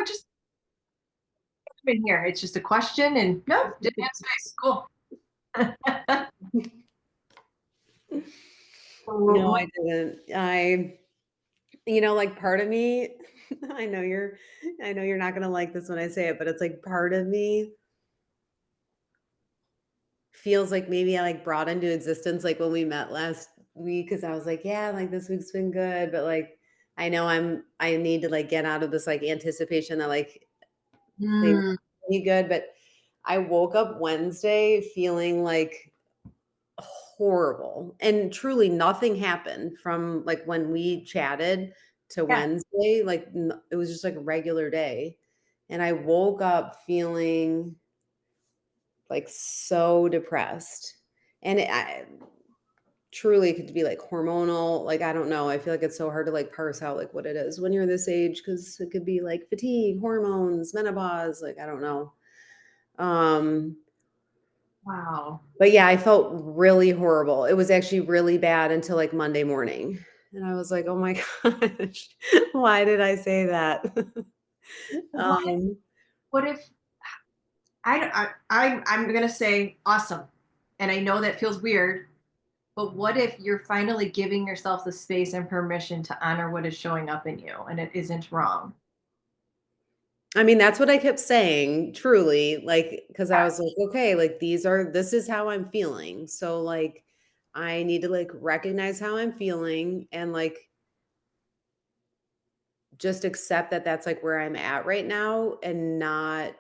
I just been here. It's just a question and no, didn't have space. Cool. No, I didn't. Like part of me, I know you're I know you're not gonna like this when I say it, but it's like part of me feels like maybe I like brought into existence like when we met last week because I was like, yeah, like this week's been good, but like I know I need to like get out of this like anticipation that like things Mm, will be good. But I woke up Wednesday feeling like horrible. And truly nothing happened from like when we chatted to yeah. Wednesday. Like it was just like a regular day. And I woke up feeling like so depressed. And I truly could be like hormonal. Like I don't know. I feel like it's so hard to like parse out like what it is when you're this age because it could be like fatigue, hormones, menopause. Like I don't know. Um, Wow. But yeah, I felt really horrible. It was actually really bad until like Monday morning. And I was like, "Oh my gosh, why did I say that?" What if, Um, what if I'm gonna say awesome. And I know that feels weird, but what if you're finally giving yourself the space and permission to honor what is showing up in you and it isn't wrong? I mean, that's what I kept saying, truly, like, because I was Yes. like, "Okay, like, this is how I'm feeling." So, like, I need to, like, recognize how I'm feeling and, like, just accept that that's, like, where I'm at right now and not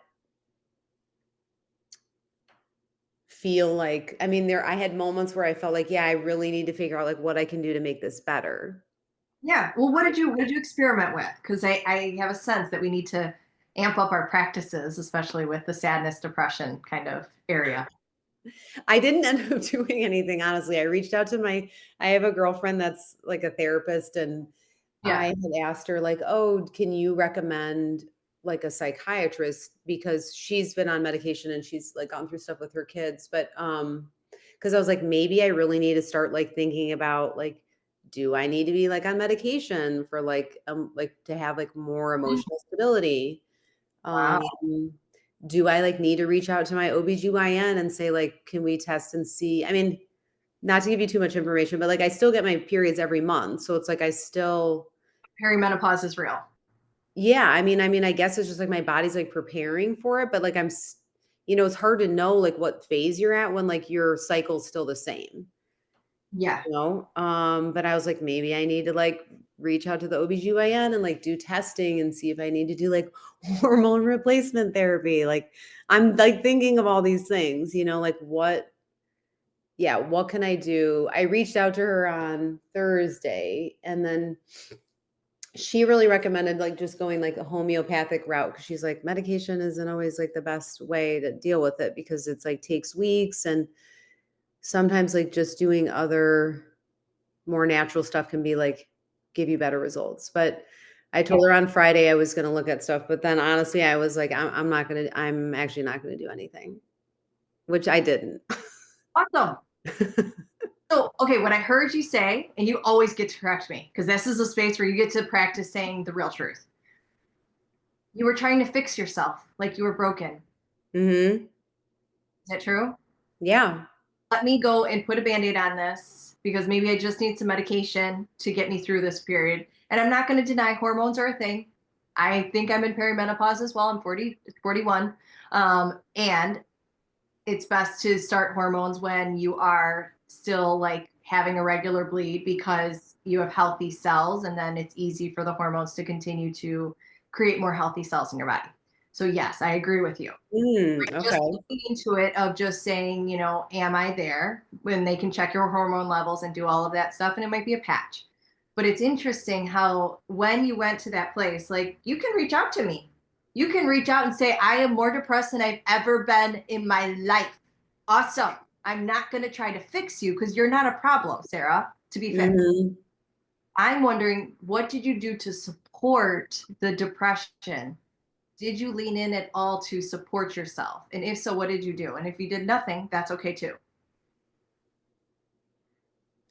feel like I mean, I had moments where I felt like, "Yeah, I really need to figure out, like, what I can do to make this better." Yeah. Well, what did you experiment with? Because I have a sense that we need to amp up our practices, especially with the sadness, depression kind of area. I didn't end up doing anything, honestly. I have a girlfriend that's, like, a therapist, and I Yeah. had asked her, like, "Oh, can you recommend, like, a psychiatrist?" Because she's been on medication and she's, like, gone through stuff with her kids, but, because I was like, "Maybe I really need to start, like, thinking about, like, do I need to be, like, on medication for, like, to have, like, more Mm, emotional stability?" wow. Um, do I, like, need to reach out to my OBGYN and say, like, "Can we test and see?" I mean, not to give you too much information, but, like, I still get my periods every month, so it's like I still Perimenopause is real. yeah, I mean, I guess it's just, like, my body's, like, preparing for it, but, like, it's hard to know, like, what phase you're at when, like, your cycle's still the same, Yeah. but I was like, "Maybe I need to, like, reach out to the OBGYN and, like, do testing and see if I need to do, like, hormone replacement therapy." Like, I'm, like, thinking of all these things, like, what can I do? I reached out to her on Thursday, and then she really recommended, like, just going, like, a homeopathic route because she's like, "Medication isn't always, like, the best way to deal with it because it's, like, takes weeks, and sometimes, like, just doing other more natural stuff can be, like, give you better results." But I Yeah. told her on Friday I was gonna look at stuff, but then honestly, I was like, I'm actually not gonna do anything," which I didn't. Awesome. So, okay, what I heard you say, and you always get to correct me because this is a space where you get to practice saying the real truth. You were trying to fix yourself like you were broken. Mhm. Is that true? Yeah. Let me go and put a band-aid on this because maybe I just need some medication to get me through this period. And I'm not going to deny hormones are a thing. I think I'm in perimenopause as well. I'm 40, 41. And it's best to start hormones when you are still like having a regular bleed because you have healthy cells and then it's easy for the hormones to continue to create more healthy cells in your body. So yes, I agree with you. Just Okay. looking into it of just saying, am I there when they can check your hormone levels and do all of that stuff and it might be a patch. But it's interesting how when you went to that place, like you can reach out to me. You can reach out and say, I am more depressed than I've ever been in my life. Awesome. I'm not going to try to fix you because you're not a problem, Sarah, to be fixed. Mhm. I'm wondering, what did you do to support the depression? Did you lean in at all to support yourself? And if so, what did you do? And if you did nothing, that's okay too.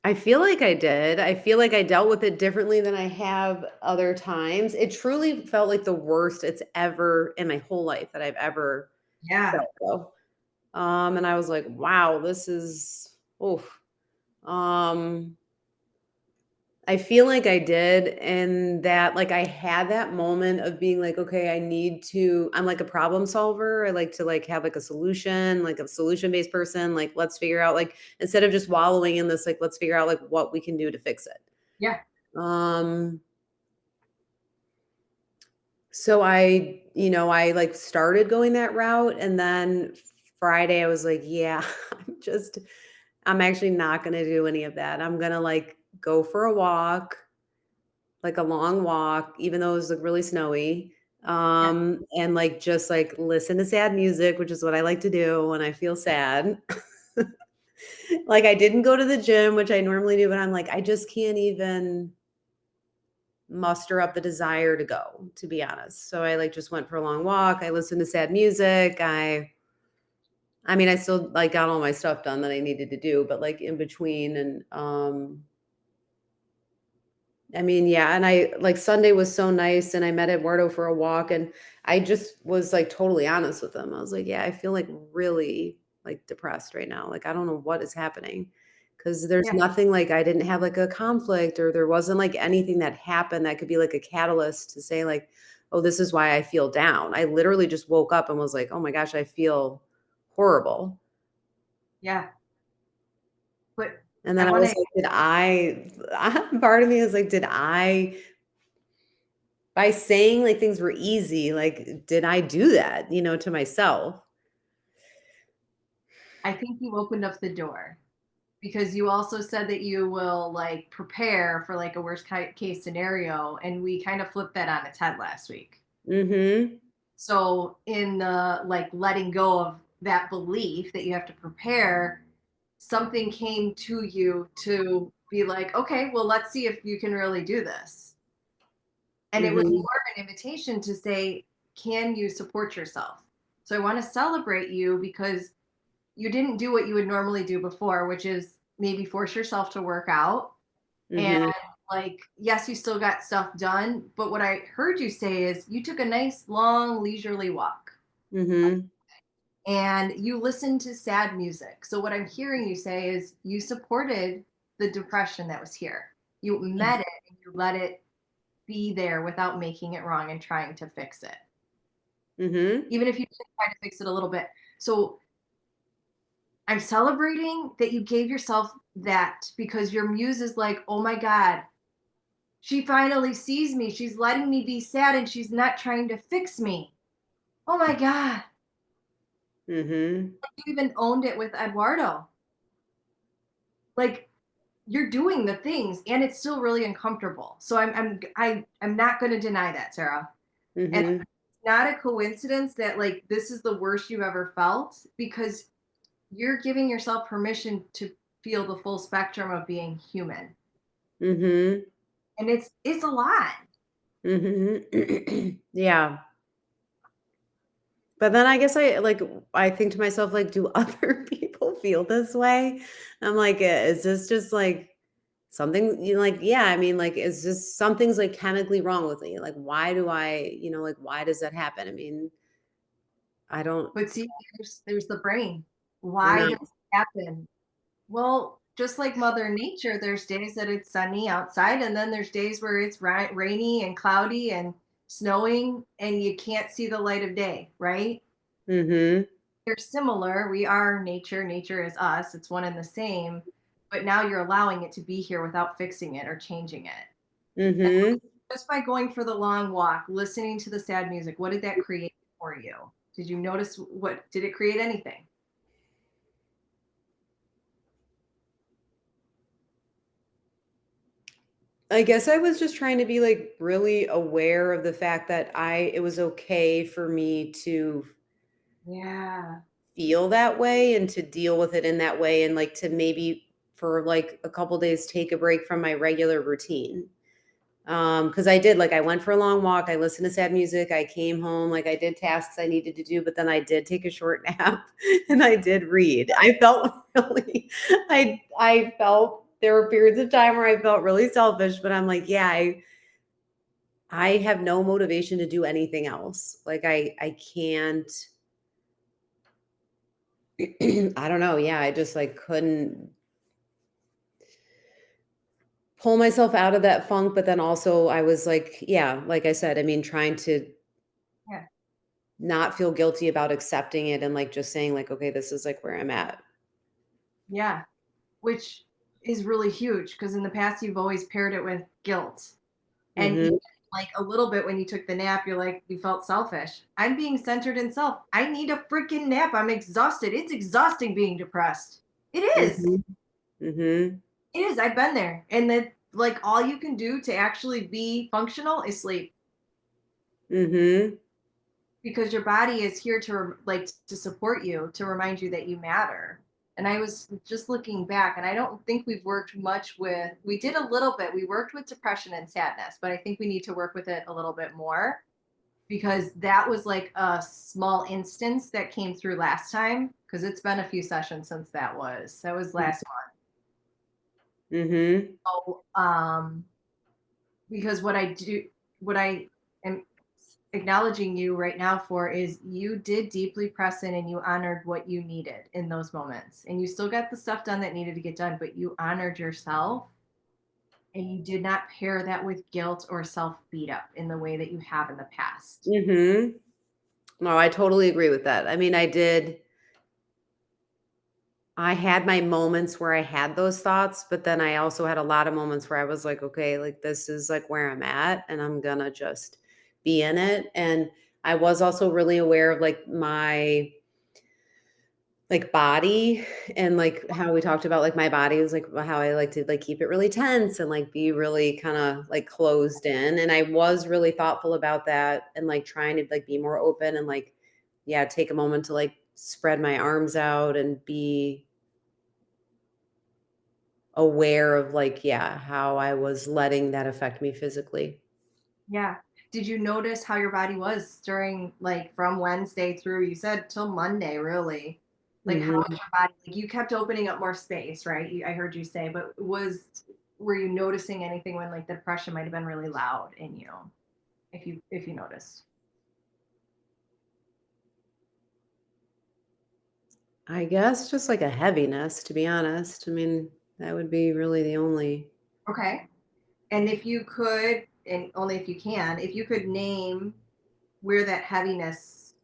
I feel like I did. I feel like I dealt with it differently than I have other times. It truly felt like the worst it's ever in my whole life that I've ever Yeah. felt though. And I was like, wow, this is oof. Um, I feel like I did, and that like I had that moment of being like, okay, I'm like a problem solver. I like to like have like a solution, like a solution-based person. Like, let's figure out like instead of just wallowing in this, like, let's figure out like what we can do to fix it. Yeah. Um, so I like started going that route, and then Friday I was like, yeah, I'm actually not gonna do any of that. I'm gonna like go for a walk, like a long walk, even though it was like really snowy. Yeah. And like just like listen to sad music, which is what I like to do when I feel sad. Like I didn't go to the gym, which I normally do, but I'm like, I just can't even muster up the desire to go, to be honest. So I like just went for a long walk. I listened to sad music. I mean, I still like got all my stuff done that I needed to do, but like in between and I mean, yeah, and I like Sunday was so nice and I met Eduardo for a walk and I just was like totally honest with him. I was like, yeah, I feel like really like depressed right now. Like I don't know what is happening because there's Yeah. nothing like I didn't have like a conflict or there wasn't like anything that happened that could be like a catalyst to say like, oh, this is why I feel down. I literally just woke up and was like, oh my gosh, I feel horrible. Yeah. But And I then I want was to like, part of me is like, by saying, like, things were easy, like, did I do that, to myself? I think you opened up the door because you also said that you will like prepare for like a case scenario, and we kind of flipped that on its head last week. Mhm. So in the like letting go of that belief that you have to prepare, something came to you to be like, okay, well, let's see if you can really do this. And it was more Mhm. of an invitation to say, can you support yourself? So I want to celebrate you because you didn't do what you would normally do before, which is maybe force yourself to work out. And Mhm. like, yes, you still got stuff done. But what I heard you say is you took a nice, long, leisurely walk Mhm. and you listened to sad music. So what I'm hearing you say is you supported the depression that was here. You met it and you let it be there without making it wrong and trying to fix it, Mhm. even if you did try to fix it a little bit. So I'm celebrating that you gave yourself that because your muse is like, oh my God, she finally sees me. She's letting me be sad and she's not trying to fix me. Oh my God. Mhm. You even owned it with Eduardo. Like, you're doing the things and it's still really uncomfortable. So I'm not going to deny that, Sarah. And Mhm. it's not a coincidence that like this is the worst you've ever felt because you're giving yourself permission to feel the full spectrum of being human. Mhm. And it's a lot. Mhm. Yeah. But then I guess I think to myself, like, do other people feel this way? I'm like, is this just like something like, yeah, I mean, like, is this something's like chemically wrong with me? Like, why do like, why does that happen? I mean, I don't, But see, there's the brain. I Why know. does it happen? Well, just like Mother Nature, there's days that it's sunny outside, and then there's days where it's rainy and cloudy and snowing, and you can't see the light of day, right? Mhm. They're similar. We are nature. Nature is us. It's one and the same. But now you're allowing it to be here without fixing it or changing it. Mhm. Just by going for the long walk, listening to the sad music, what did that create for you? Did you notice what did it create anything? I guess I was just trying to be like really aware of the fact that it was okay for me to Yeah. feel that way and to deal with it in that way and like to maybe for like a couple days take a break from my regular routine. Because I did like I went for a long walk, I listened to sad music, I came home, like I did tasks I needed to do, but then I did take a short nap and I did read. I felt really I felt There were periods of time where I felt really selfish, but I'm like, yeah, I have no motivation to do anything else. Like I can't I don't know. Yeah, I just like couldn't pull myself out of that funk, but then also I was like, yeah, like I said, I mean, trying to Yeah. not feel guilty about accepting it and like just saying like, okay, this is like where I'm at. Yeah. Which is really huge because in the past you've always paired it with guilt. And even Mhm. like a little bit when you took the nap, you're like, you felt selfish. I'm being centered in self. I need a freaking nap. I'm exhausted. It's exhausting being depressed. It is. Mhm. Mhm. It is. I've been there. And that like all you can do to actually be functional is sleep Mhm. because your body is here to like to support you, to remind you that you matter. And I was just looking back and I don't think we've worked much with we did a little bit. We worked with depression and sadness, but I think we need to work with it a little bit more because that was like a small instance that came through last time because it's been a few sessions since that was last Mhm. month. So, because what I am acknowledging you right now for is you did deeply press in and you honored what you needed in those moments and you still got the stuff done that needed to get done, but you honored yourself and you did not pair that with guilt or self beat up in the way that you have in the past. Mhm. No, I totally agree with that. I mean, I had my moments where I had those thoughts, but then I also had a lot of moments where I was like, okay, like this is like where I'm at and I'm gonna just be in it. And I was also really aware of like my like body and like how we talked about like my body is like how I like to like keep it really tense and like be really kind of like closed in. And I was really thoughtful about that and like trying to like be more open and like, yeah, take a moment to like spread my arms out and be aware of like, yeah, how I was letting that affect me physically. Yeah. Did you notice how your body was during like from Wednesday through you said till Monday really? Like how was Mhm. your body? Like you kept opening up more space, right? I heard you say, but were you noticing anything when like the depression might have been really loud in you? If you noticed. I guess just like a heaviness, to be honest. I mean, that would be really the only. Okay. And if you could, and only if you can, if you could name where that heaviness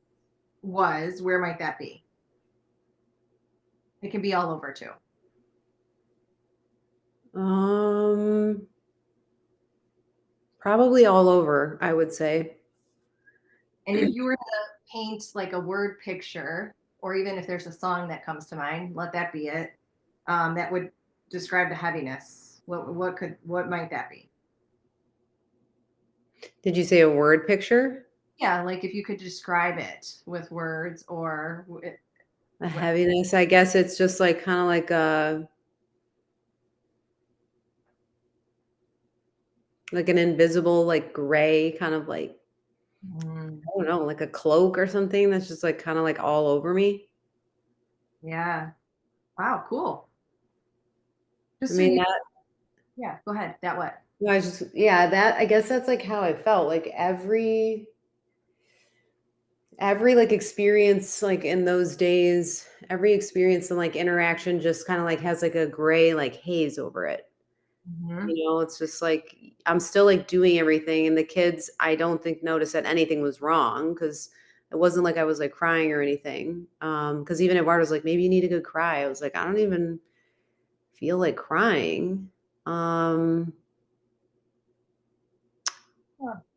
was, where might that be? It can be all over too. Um, Probably all over, I would say. And if you were to paint like a word picture, or even if there's a song that comes to mind, let that be it. That would describe the heaviness. What might that be? Did you say a word picture? Yeah, like if you could describe it with words or A what. heaviness, I guess it's just like kind of like an invisible like gray kind of like Mm, I don't know, like a cloak or something that's just like kind of like all over me. yeah. Wow. Cool. I Just so mean you. that Yeah. Go ahead. That what? no, I just yeah, that I guess that's like how I felt. Like every like experience like in those days, every experience and like interaction just kind of like has like a gray like haze over it. Hmm. You know, it's just like I'm still like doing everything and the kids I don't think noticed that anything was wrong because it wasn't like I was like crying or anything. Because even Eduardo was like, maybe you need a good cry. I was like, I don't even feel like crying. Um,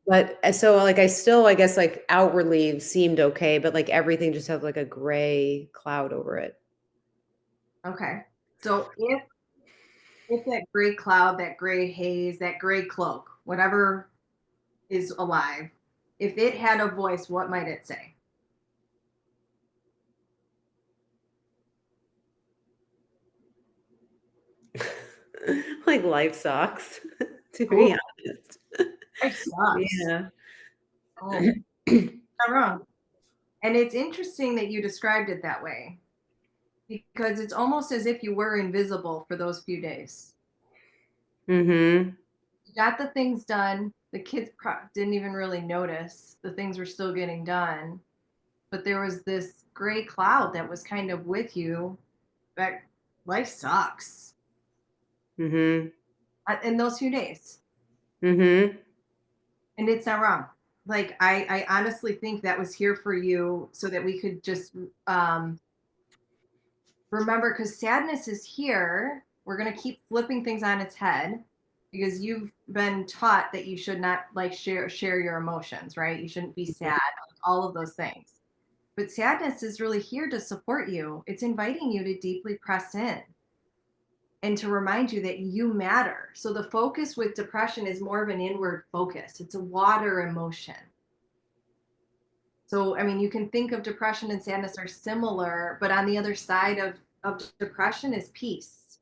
but so like I still I guess like outwardly seemed okay, but like everything just had like a gray cloud over it. Okay. So if that gray cloud, that gray haze, that gray cloak, whatever is alive, if it had a voice, what might it say? Like life sucks, to Cool. be honest. Life sucks. Yeah. Oh, not wrong. And it's interesting that you described it that way because it's almost as if you were invisible for those few days. Mhm. You got the things done. The kids didn't even really notice. The things were still getting done. But there was this gray cloud that was kind of with you that life sucks Mhm. in those few days. Mhm. And it's not wrong. Like I honestly think that was here for you so that we could just um, remember, because sadness is here. We're going to keep flipping things on its head because you've been taught that you should not like share your emotions, right? You shouldn't be sad, like, all of those things. But sadness is really here to support you. It's inviting you to deeply press in and to remind you that you matter. So the focus with depression is more of an inward focus. It's a water emotion. So, I mean, you can think of depression and sadness are similar, but on the other side of depression is peace.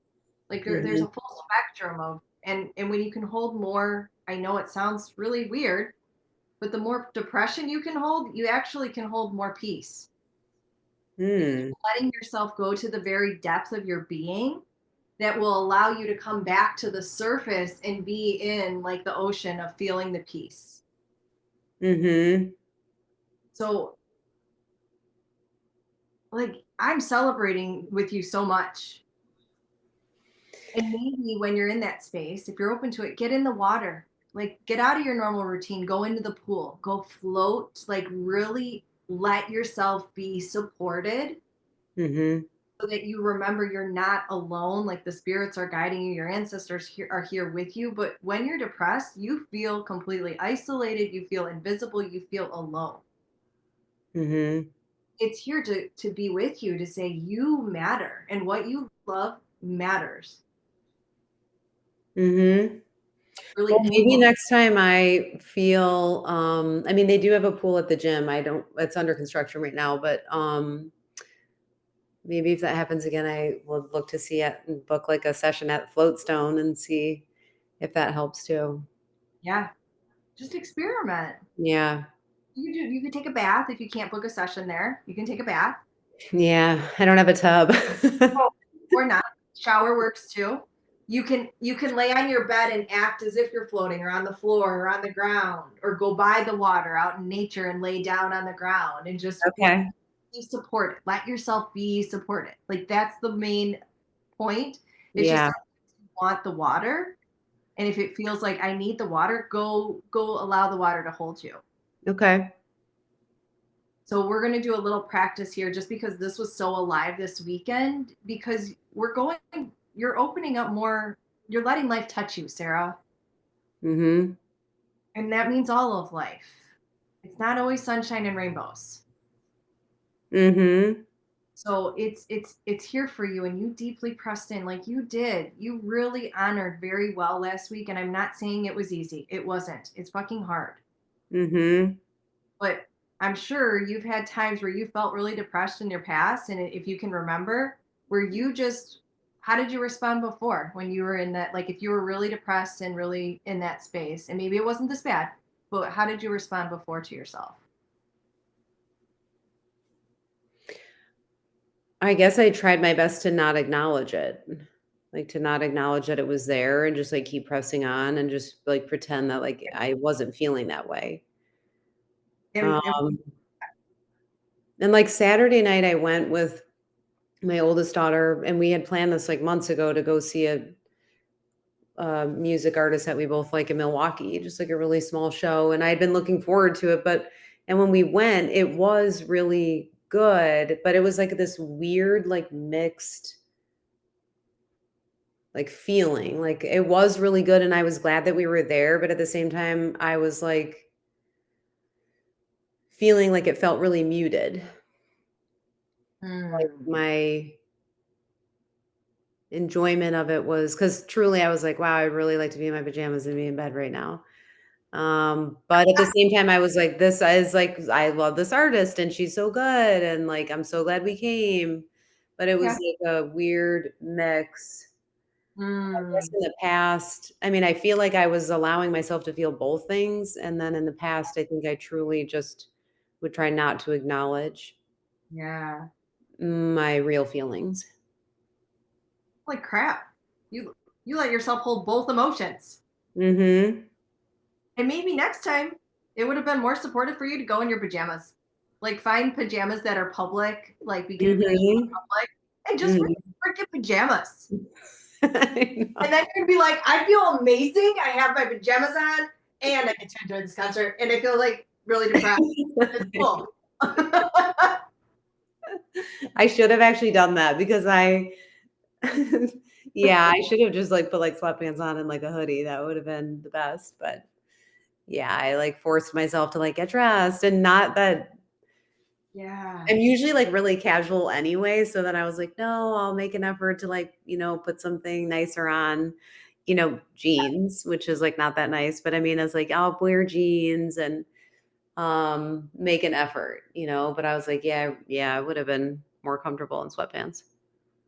Like there's a Mhm. full spectrum of, and when you can hold more, I know it sounds really weird, but the more depression you can hold, you actually can hold more peace. It's Mm. letting yourself go to the very depth of your being that will allow you to come back to the surface and be in like the ocean of feeling the peace. Mhm. So like I'm celebrating with you so much. And maybe when you're in that space, if you're open to it, get in the water. Like get out of your normal routine, go into the pool, go float, like really let yourself be supported Mhm. so that you remember you're not alone. Like the spirits are guiding you, your ancestors are here with you. But when you're depressed, you feel completely isolated, you feel invisible, you feel alone. Mhm. It's here to be with you to say you matter and what you love matters. Mhm. Really Well, paying maybe it. next time I feel, I mean, they do have a pool at the gym. I don't it's under construction right now, but, maybe if that happens again, I will look to see it and book, like, a session at Floatstone and see if that helps too. Yeah, just experiment. Yeah. You could take a bath if you can't book a session there. You can take a bath. Yeah, I don't have a tub. Oh, or not. Shower works too. You can lay on your bed and act as if you're floating or on the floor or on the ground or go by the water out in nature and lay down on the ground and just like Okay. be supported. Let yourself be supported. Like that's the main point. It's just Yeah. you want the water. And if it feels like I need the water, go allow the water to hold you. Okay. So we're going to do a little practice here just because this was so alive this weekend because you're opening up more, you're letting life touch you, Sarah. Mhm. And that means all of life. It's not always sunshine and rainbows. Mhm. So it's here for you and you deeply pressed in like you did. You really honored very well last week and I'm not saying it was easy. It wasn't. It's fucking hard. Mhm. But I'm sure you've had times where you felt really depressed in your past, and if you can remember, where you just, how did you respond before when you were in that, like if you were really depressed and really in that space, and maybe it wasn't this bad, but how did you respond before to yourself? I guess I tried my best to not acknowledge it. Like, to not acknowledge that it was there and just, like, keep pressing on and just, like, pretend that, like, I wasn't feeling that way. And Um, and, like, Saturday night, I went with my oldest daughter, and we had planned this, like, months ago to go see a music artist that we both like in Milwaukee, just, like, a really small show, and I had been looking forward to it, but and when we went, it was really good, but it was, like, this weird, like, mixed like, feeling, like, it was really good, and I was glad that we were there, but at the same time, I was, like, feeling like it felt really muted. Like, mm, my enjoyment of it was because truly I was like, "Wow, I'd really like to be in my pajamas and be in bed right now." But at the same time, I was like, "This is, like I love this artist, and she's so good, and, like, I'm so glad we came." But it was, yeah, like, a weird mix. Guess mm, in the past I mean, I feel like I was allowing myself to feel both things, and then in the past, I think I truly just would try not to acknowledge yeah, my real feelings. like crap. You You let yourself hold both emotions. Mhm. And maybe next time it would have been more supportive for you to go in your pajamas. Like find pajamas that are public, like bikini pajamas Mhm. public, and just wear Mhm. freaking pajamas. I And know. then you're gonna be like, I feel amazing. I have my pajamas on and I get to enjoy this concert. And I feel like really depressed. It's cool. I should have actually done that because I yeah, I should have just, like, put, like, sweatpants on and, like, a hoodie. That would have been the best, but yeah, I, like, forced myself to, like, get dressed and not that Yeah. I'm usually, like, really casual anyway, so then I was like, "No, I'll make an effort to, like, put something nicer on." Jeans, which is, like, not that nice, but I mean, it's like, I'll wear jeans and, make an effort, but I was like, "Yeah, I would have been more comfortable in sweatpants."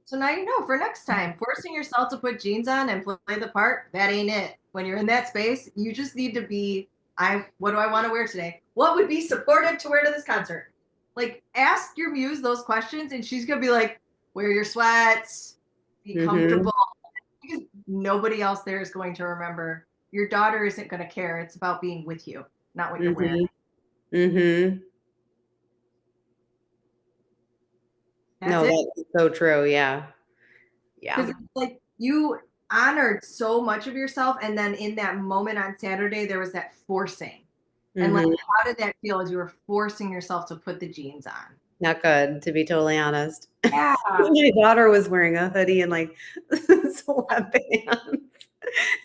So now you know for next time, forcing yourself to put jeans on and play the part, that ain't it. When you're in that space, you just need to be, what do I want to wear today? What would be supportive to wear to this concert? Like ask your muse those questions and she's gonna be like, wear your sweats, be Mhm. comfortable. Because nobody else there is going to remember. Your daughter isn't gonna care. It's about being with you, not what you're wearing. Mhm. Mhm. That's No, it. that's so true, yeah. Because Yeah. it's like you honored so much of yourself, and then in that moment on Saturday, there was that forcing. And like, Mhm. how did that feel as you were forcing yourself to put the jeans on? Not good, to be totally honest. Yeah. My daughter was wearing a hoodie and, like, sweatpants,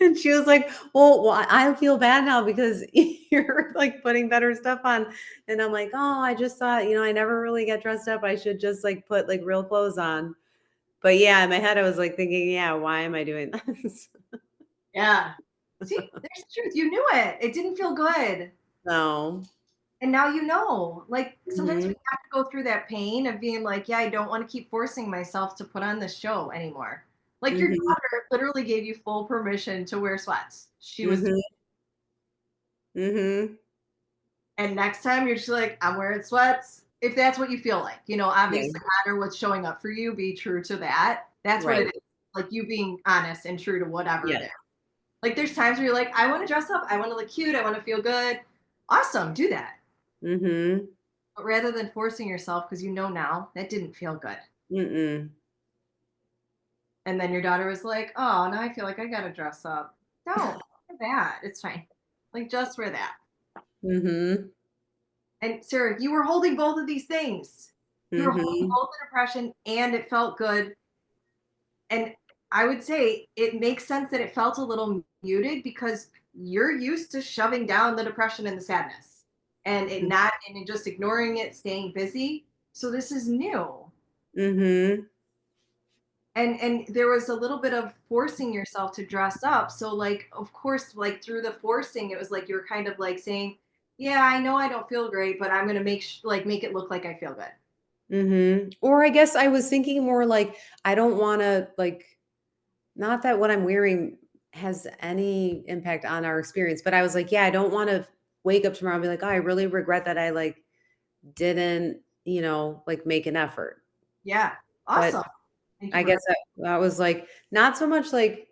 and she was like, "Well, I feel bad now because you're, like, putting better stuff on," and I'm like, "Oh, I just thought, I never really get dressed up. I should just, like, put, like, real clothes on." But, yeah, in my head, I was, like, thinking, "Yeah, why am I doing this?" Yeah. See, there's the truth. You knew it. It didn't feel good. No. And now you know. Like sometimes we Mhm. have to go through that pain of being like, yeah, I don't want to keep forcing myself to put on this show anymore. Like your Mhm. daughter literally gave you full permission to wear sweats. She was, Mhm. Mhm. and next time you're just like, I'm wearing sweats. If that's what you feel like, Yeah. obviously honor what's showing up for you, be true to that. That's what it Right. is. Like you being honest and true to whatever Yeah. it is. Like there's times where you're like, I want to dress up, I want to look cute, I want to feel good. Awesome, do that. Mhm. But rather than forcing yourself, because you know now that didn't feel good. Mm-mm. And then your daughter was like, oh, now I feel like I gotta dress up. Don't wear that. It's fine. Like just wear that. Mhm. And Sarah, you were holding both of these things. You were holding Mhm. both the depression and it felt good. And I would say it makes sense that it felt a little muted because you're used to shoving down the depression and the sadness and it not and just ignoring it, staying busy. So this is new. Mhm. And there was a little bit of forcing yourself to dress up, so like of course like through the forcing it was like you're kind of like saying, yeah, I know I don't feel great, but I'm gonna make it look like I feel good. Mhm. Or I guess I was thinking more like, I don't wanna, like not that what I'm wearing has any impact on our experience, but I was like, yeah, I don't wanna wake up tomorrow and be like, "Oh, I really regret that I, like, didn't, like, make an effort." Yeah, But awesome. Thank you I for guess that was, like, not so much like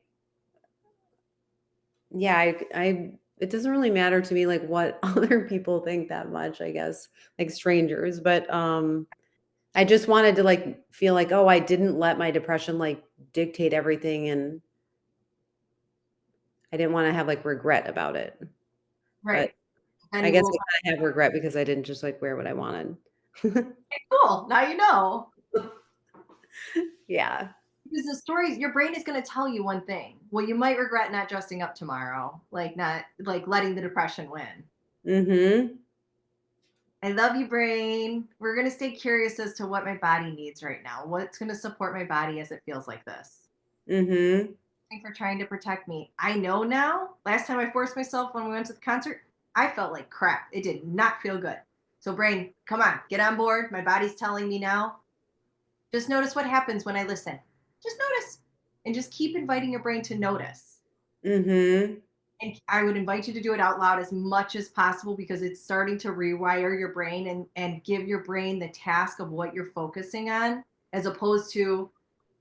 yeah, I it doesn't really matter to me, like, what other people think that much, I guess, like strangers, but, I just wanted to, like, feel like, "Oh, I didn't let my depression, like, dictate everything," and I didn't wanna have, like, regret about it. But right. And I you guess will I kinda have regret because I didn't just, like, wear what I wanted. cool. Now you know. Yeah. Because the stories your brain is gonna tell you one thing. Well, you might regret not dressing up tomorrow, like not like letting the depression win. Mhm. I I love you, brain. We're gonna stay curious as to what my body needs right now. What's gonna support my body as it feels like this? Mhm. For trying to protect me. I know now. Last time I forced myself when we went to the concert, I felt like crap. It did not feel good. So, brain, come on, get on board. My body's telling me now. Just notice what happens when I listen. Just notice and just keep inviting your brain to notice. Mhm. And I would invite you to do it out loud as much as possible because it's starting to rewire your brain and give your brain the task of what you're focusing on as opposed to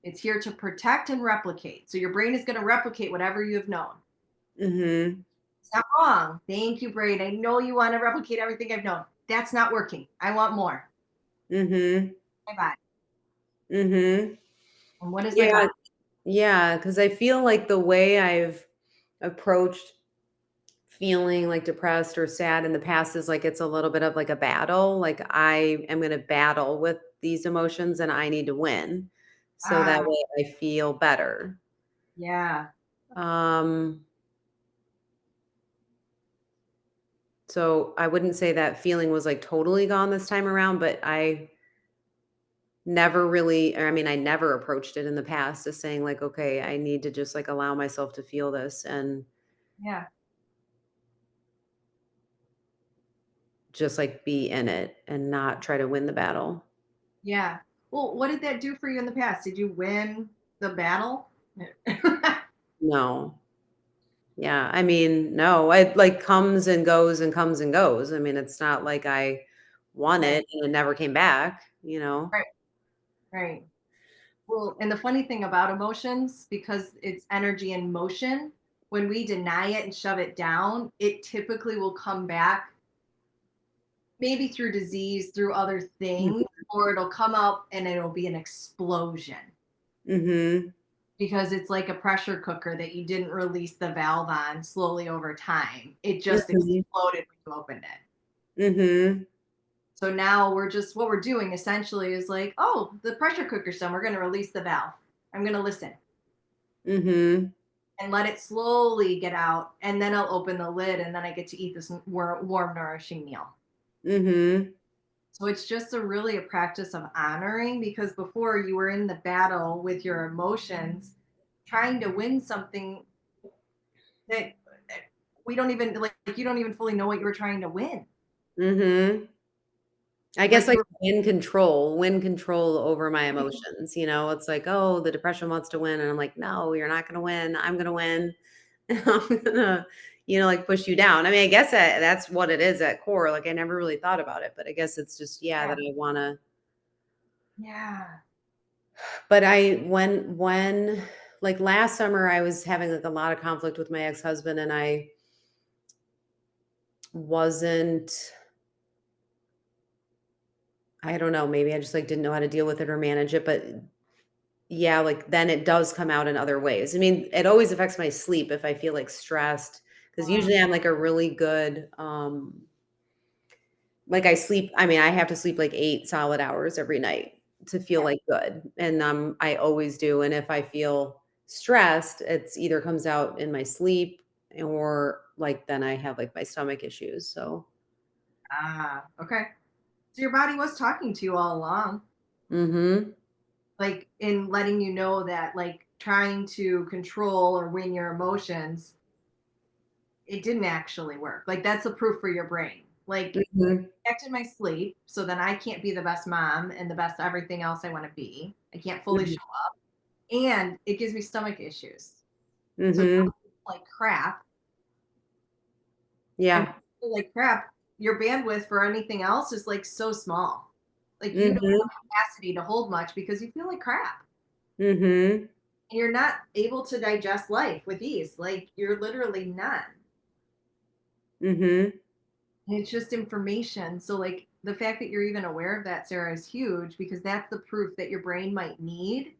It's here to protect and replicate. So your brain is going to replicate whatever you have known. Mhm. It's not wrong. Thank you, brain. I know you want to replicate everything I've known. That's not working. I want more. Mhm. My body. Mhm. And what is my Yeah, body? yeah, because I feel like the way I've approached feeling, like, depressed or sad in the past is, like, it's a little bit of, like, a battle, like, I am gonna battle with these emotions and I need to win, so that Ah, way I feel better. yeah. Um, so I wouldn't say that feeling was, like, totally gone this time around, but I never really or I mean, I never approached it in the past as saying, like, "Okay, I need to just, like, allow myself to feel this and Yeah. just, like, be in it and not try to win the battle." Yeah. Well, what did that do for you in the past? Did you win the battle? No. Yeah, I mean, no, it, like, comes and goes and comes and goes. I mean, it's not like I won Right. it and it never came back, you know? Right. Right. Well, and the funny thing about emotions, because it's energy in motion, when we deny it and shove it down, it typically will come back maybe through disease, through other things, Mhm. or it'll come up and it'll be an explosion Mhm. because it's like a pressure cooker that you didn't release the valve on slowly over time. It just Mhm. exploded when you opened it. Mhm. So now we're just what we're doing essentially is like, oh, the pressure cooker's done. We're going to release the valve. I'm going to listen Mhm. and let it slowly get out, and then I'll open the lid, and then I get to eat this warm, nourishing meal. Mhm. So it's just really a practice of honoring because before you were in the battle with your emotions, trying to win something that we don't even like. You don't even fully know what you were trying to win. Mhm. I guess, Like you like, were, win control over my emotions, you know? It's like, "Oh, the depression wants to win," and I'm like, "No, you're not gonna win. I'm gonna win." I'm gonna, like, push you down. I mean, I guess that's what it is at core, like, I never really thought about it, but I guess it's just, yeah, yeah, that I wanna yeah, but I when like, last summer, I was having, like, a lot of conflict with my ex-husband, and I wasn't I don't know, maybe I just, like, didn't know how to deal with it or manage it, but yeah, like, then it does come out in other ways. I mean, it always affects my sleep if I feel, like, stressed, because mm, usually I'm, like, a really good, like, I mean, I have to sleep, like, 8 solid hours every night to feel, yeah. like, good, and, I always do, and if I feel stressed, it's either comes out in my sleep or, like, then I have, like, my stomach issues, so Ah, okay. So your body was talking to you all along, mhm, like in letting you know that, like trying to control or win your emotions, it didn't actually work. Like that's a proof for your brain. Like mhm, affected my sleep, so then I can't be the best mom and the best everything else I want to be. I can't fully mhm, show up, and it gives me stomach issues. So now mhm, I feel like crap, and yeah, feel like crap. Your bandwidth for anything else is like so small. Like you don't mhm, have capacity to hold much because you feel like crap. mhm, And you're not able to digest life with ease. Like you're literally not. mhm, And it's just information. So like the fact that you're even aware of that, Sarah, is huge because that's the proof that your brain might need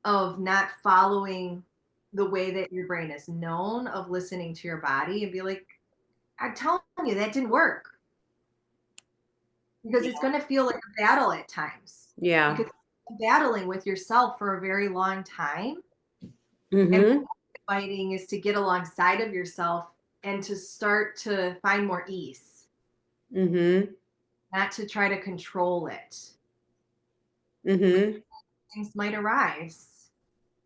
of not following the way that your brain is known, of listening to your body and be like, I'm telling you that didn't work. Because yeah, it's gonna feel like a battle at times. yeah, Because battling with yourself for a very long time. And mhm, fighting is to get alongside of yourself and to start to find more ease, mhm, not to try to control it. mhm, Things might arise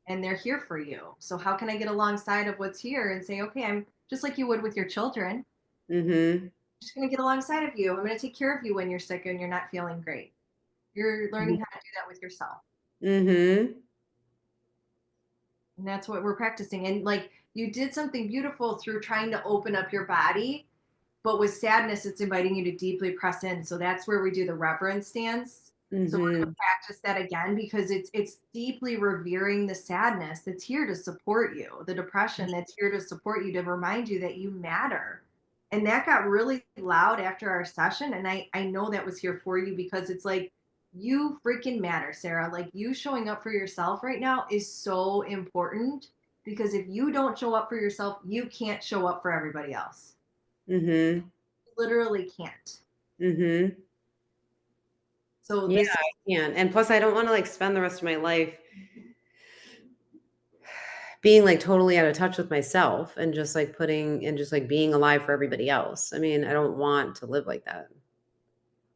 and they're here for you. So how can I get alongside of what's here and say, okay, I'm just like you would with your children. I'm mhm, just going to get alongside of you. I'm going to take care of you when you're sick and you're not feeling great. You're learning how to do that with yourself. mhm, And that's what we're practicing. And like you did something beautiful through trying to open up your body. But with sadness, it's inviting you to deeply press in. So that's where we do the reverence stance. So we're Mhm. gonna practice that again because it's deeply revering the sadness that's here to support you, the depression that's here to support you, to remind you that you matter. And that got really loud after our session. And I know that was here for you because it's like you freaking matter, Sarah. Like you showing up for yourself right now is so important because if you don't show up for yourself, you can't show up for everybody else. Mhm. You literally can't. Mhm. So Yeah, this is I can. And plus I don't wanna, like, spend the rest of my life being, like, totally out of touch with myself and just, like, putting and just, like, being alive for everybody else. I mean, I don't want to live like that.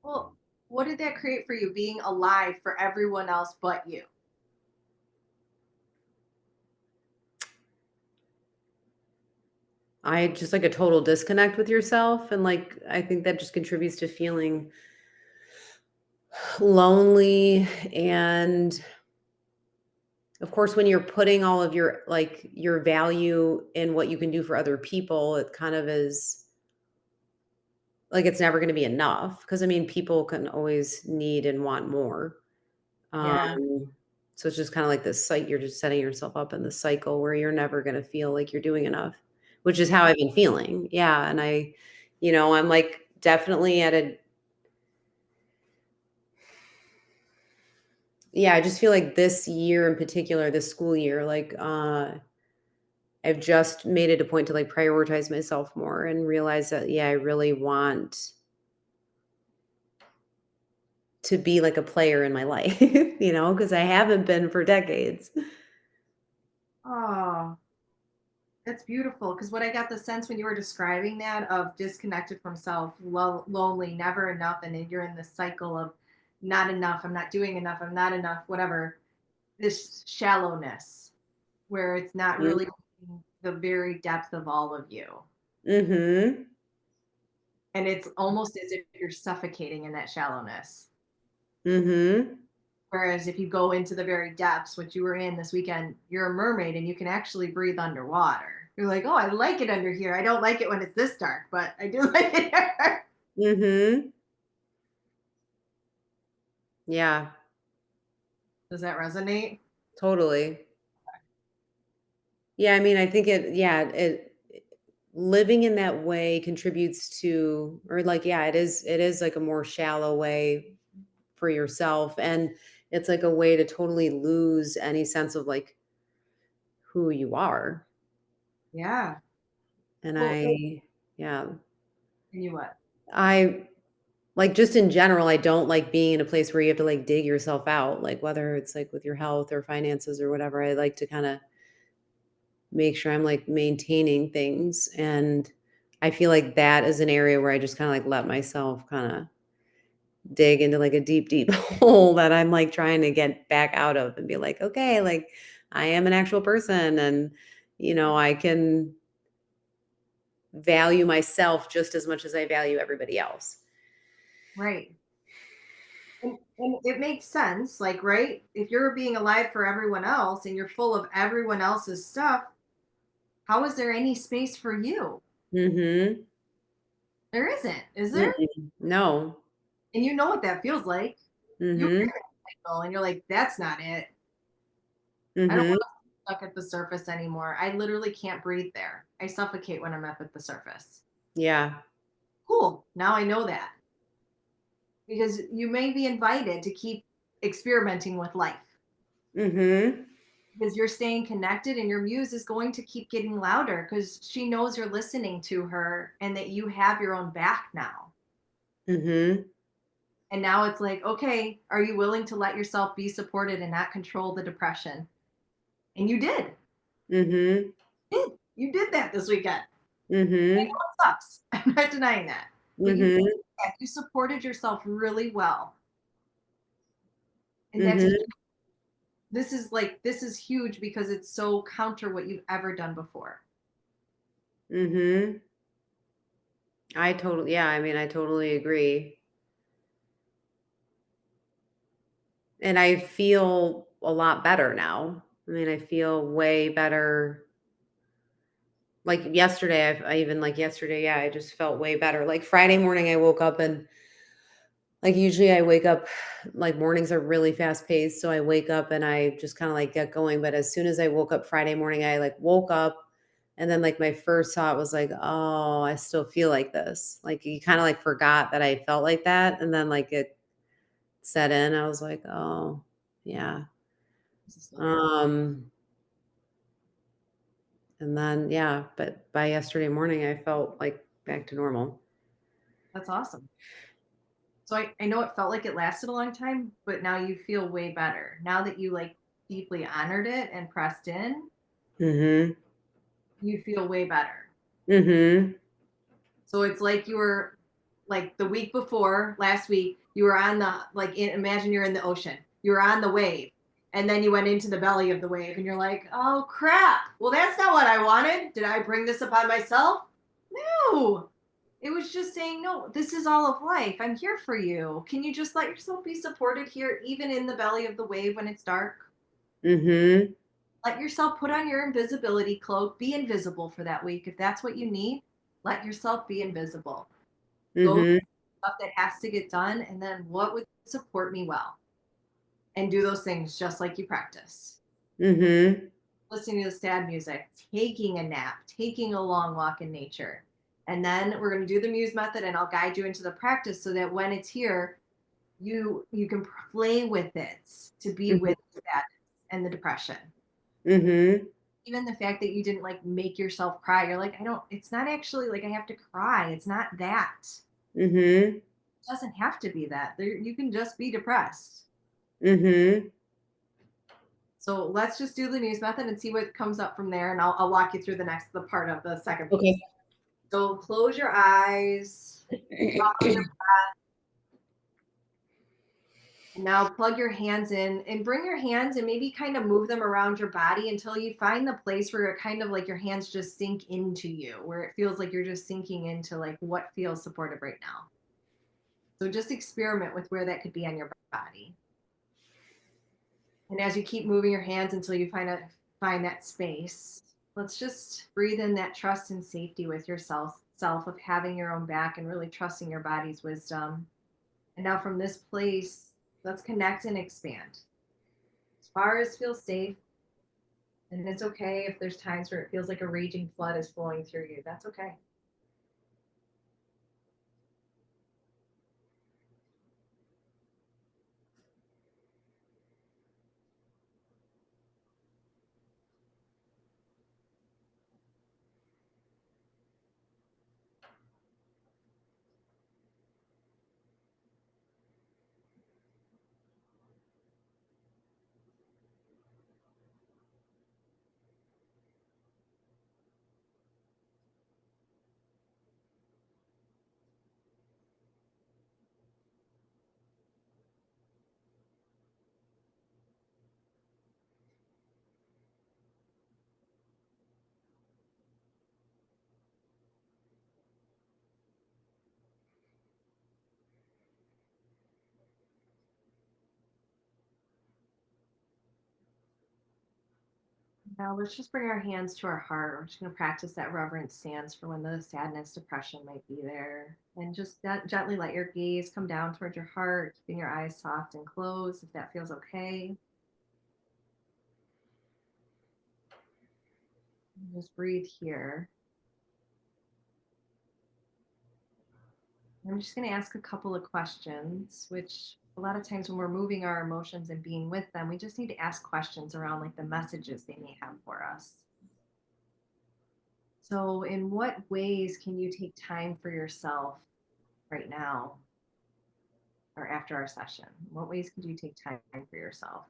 well, what did that create for you being alive for everyone else but you? I just, like, a total disconnect with yourself, and, like, I think that just contributes to feeling lonely, and, of course, when you're putting all of your, like, your value in what you can do for other people, it kind of is like, it's never gonna be enough. Because I mean, people can always need and want more. Yeah. Um, so it's just kinda like this you're just setting yourself up in this cycle where you're never gonna feel like you're doing enough, which is how I've been feeling. Yeah, and I'm, like, definitely at a yeah, I just feel like this year in particular, this school year, like, I've just made it a point to, like, prioritize myself more and realize that, yeah, I really want to be, like, a player in my life, because I haven't been for decades. Oh, that's beautiful. Because what I got the sense when you were describing that of disconnected from self, lonely, never enough, and then you're in this cycle of not enough, I'm not doing enough, I'm not enough, whatever. This shallowness where it's not Mhm. really the very depth of all of you. Mhm. And it's almost as if you're suffocating in that shallowness. Mhm. Whereas if you go into the very depths, which you were in this weekend, you're a mermaid and you can actually breathe underwater. You're like, oh, I like it under here. I don't like it when it's this dark, but I do like it here. Mhm. Yeah, Does that resonate? totally. Yeah, I mean, I think living in that way contributes to or like, yeah, it is like a more shallow way for yourself, and it's like a way to totally lose any sense of like who you are. Yeah. And Well, yeah, and you what? I like just in general, I don't like being in a place where you have to like dig yourself out, like whether it's like with your health or finances or whatever. I like to kind of make sure I'm like maintaining things. And I feel like that is an area where I just kind of like let myself kind of dig into like a deep, deep hole that I'm like trying to get back out of and be like, okay, like I am an actual person and, I can value myself just as much as I value everybody else. Right. And it makes sense. Like, right? If you're being alive for everyone else and you're full of everyone else's stuff, how is there any space for you? Mm-hmm. There isn't, is there? Mm-mm. No. And you know what that feels like. You're Mm-hmm. in that cycle and you're like, that's not it. I don't Mm-hmm. want to be stuck at the surface anymore. I literally can't breathe there. I suffocate when I'm up at the surface. Yeah. Cool. Now I know that because you may be invited to keep experimenting with life Mm-hmm. because you're staying connected and your muse is going to keep getting louder because she knows you're listening to her and that you have your own back now. Mm-hmm. And now it's like, okay, are you willing to let yourself be supported and not control the depression? And you did. Mm-hmm. You did that this weekend. I Mm-hmm. know it sucks. I'm not denying that. But you did Mm-hmm. that. You supported yourself really well. And that's a Mm-hmm. this is huge because it's so counter what you've ever done before. Mm-hmm. I mean, I totally agree. And I feel a lot better now. I mean, I feel way better. Like yesterday, I even like yesterday, yeah, I just felt way better. Like Friday morning, I woke up and Like, usually I wake up like, mornings are really fast paced, so I wake up and I just kinda, like, get going, but as soon as I woke up Friday morning, I, like, woke up, and then, like, my first thought was like, "Oh, I still feel like this." Like, you kinda, like, forgot that I felt like that, and then, like, it set in. I was like, "Oh, yeah." This is so good. Um, and then, yeah, but by yesterday morning, I felt, like, back to normal. That's awesome. So I know it felt like it lasted a long time, but now you feel way better. Now that you like deeply honored it and pressed in, Mhm. you feel way better. Mhm. So it's like you were like the week before, last week, you were on the imagine you're in the ocean. You were on the wave. And then you went into the belly of the wave and you're like, "Oh crap. Well, that's not what I wanted. Did I bring this upon myself?" No. It was just saying, "No, this is all of life. I'm here for you. Can you just let yourself be supported here even in the belly of the wave when it's dark?" Mhm. Let yourself put on your invisibility cloak. Be invisible for that week if that's what you need. Let yourself be invisible. Go Mhm. stuff that has to get done, and then what would support me well, and do those things just like you practice. Mhm. Listening to the sad music, taking a nap, taking a long walk in nature. And then we're going to do the muse method, and I'll guide you into the practice so that when it's here, you can play with it to be Mhm. with the sadness and the depression. Mhm. Even the fact that you didn't like make yourself cry, you're like, I don't, it's not actually like I have to cry. It's not that. Mhm. It doesn't have to be that. There, you can just be depressed. Mhm. So let's just do the muse method and see what comes up from there. And I'll walk you through the part of the second piece. Okay. So close your eyes. Follow your, and now plug your hands in and bring your hands and maybe kind of move them around your body until you find the place where it kind of like your hands just sink into you, where it feels like you're just sinking into like what feels supportive right now. So just experiment with where that could be on your body. And as you keep moving your hands until you find that space, let's just breathe in that trust and safety with yourself self of having your own back and really trusting your body's wisdom. And now from this place, let's connect and expand. As far as feels safe, and it's okay if there's times where it feels like a raging flood is flowing through you. That's okay. Now let's just bring our hands to our heart. We're just going to practice that reverence stance for when the sadness, depression might be there. And just gently let your gaze come down towards your heart, keeping your eyes soft and closed if that feels okay. And just breathe here. I'm just going to ask a couple of questions, which a lot of times when we're moving our emotions and being with them, we just need to ask questions around like the messages they may have for us. So, in what ways can you take time for yourself right now or after our session? What ways could you take time for yourself?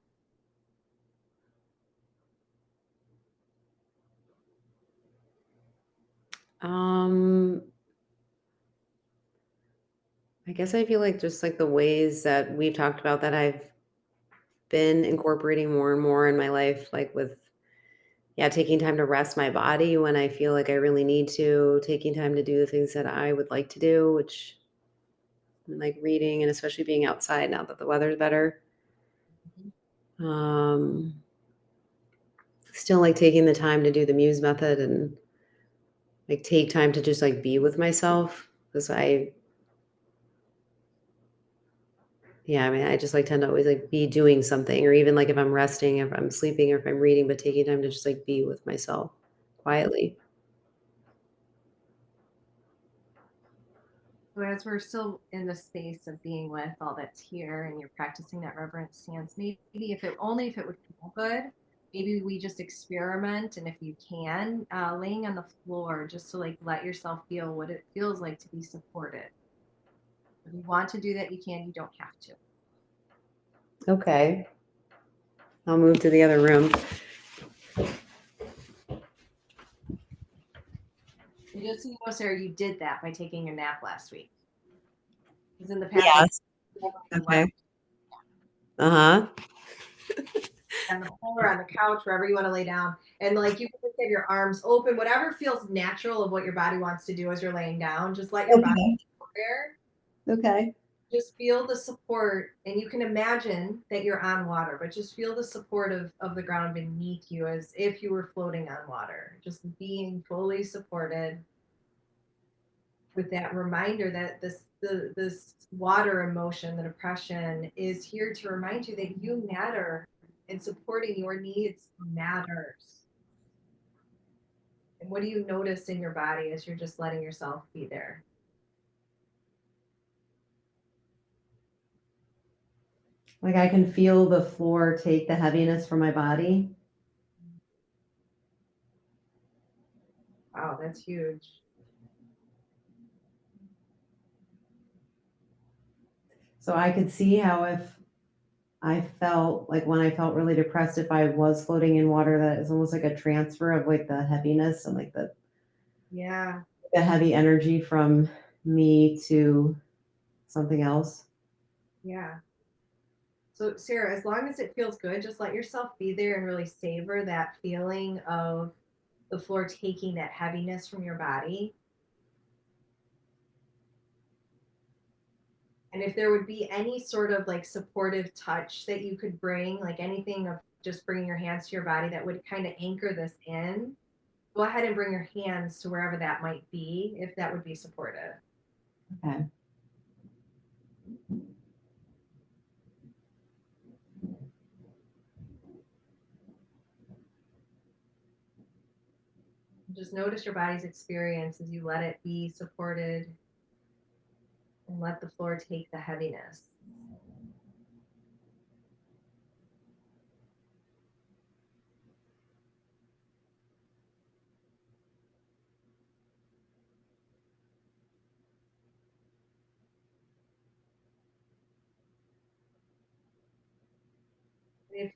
Um, I guess I feel like just like the ways that we've talked about that I've been incorporating more and more in my life, like with, yeah, taking time to rest my body when I feel like I really need to, taking time to do the things that I would like to do, which like reading and especially being outside now that the weather's better. Mhm. Um, Still like taking the time to do the muse method and like take time to just like be with myself because I Yeah, I mean, I just, like, tend to always, like, be doing something, or even, like, if I'm resting, if I'm sleeping, or if I'm reading, but taking time to just, like, be with myself quietly. So as we're still in the space of being with all that's here and you're practicing that reverence stance, maybe if it only if it would feel good, maybe we just experiment. And if you can, laying on the floor just to like let yourself feel what it feels like to be supported. If you want to do that, you can, you don't have to. Okay. I'll move to the other room. And just so you know, Sarah, you did that by taking a nap last week. Because in the past, I Yes. left Okay. Uh-huh. on the floor, on the couch, wherever you want to lay down. And like you can just have your arms open, whatever feels natural of what your body wants to do as you're laying down. Just let your body Okay. go there. Okay. Just feel the support. And you can imagine that you're on water, but just feel the support of the ground beneath you as if you were floating on water. Just being fully supported with that reminder that this water emotion, the depression, is here to remind you that you matter and supporting your needs matters. And what do you notice in your body as you're just letting yourself be there? Like, I can feel the floor take the heaviness from my body. Wow, that's huge. So I could see how if I felt like when I felt really depressed, if I was floating in water, that is almost like a transfer of like the heaviness and like Yeah, the heavy energy from me to something else. yeah. So, Sarah, as long as it feels good, just let yourself be there and really savor that feeling of the floor taking that heaviness from your body. And if there would be any sort of like supportive touch that you could bring, like anything of just bringing your hands to your body that would kind of anchor this in, go ahead and bring your hands to wherever that might be, if that would be supportive. Okay. Just notice your body's experience as you let it be supported and let the floor take the heaviness.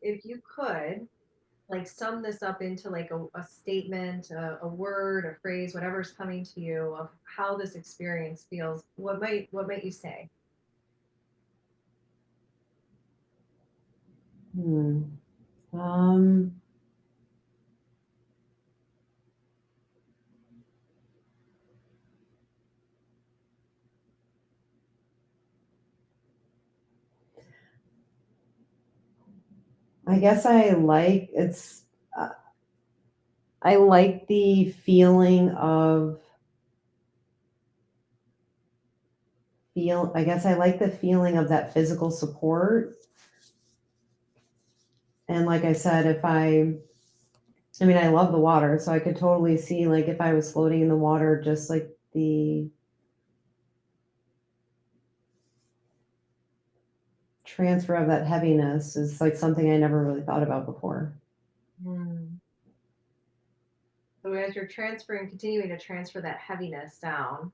If you could, like sum this up into like a statement, a word, a phrase, whatever's coming to you of how this experience feels, what might you say? Hmm. Um, I guess uh, I like the feeling of I guess I like the feeling of that physical support. And like I said, I mean, I love the water, so I could totally see like if I was floating in the water, just like the transfer of that heaviness is like something I never really thought about before. Hmm. So as you're transferring, continuing to transfer that heaviness down,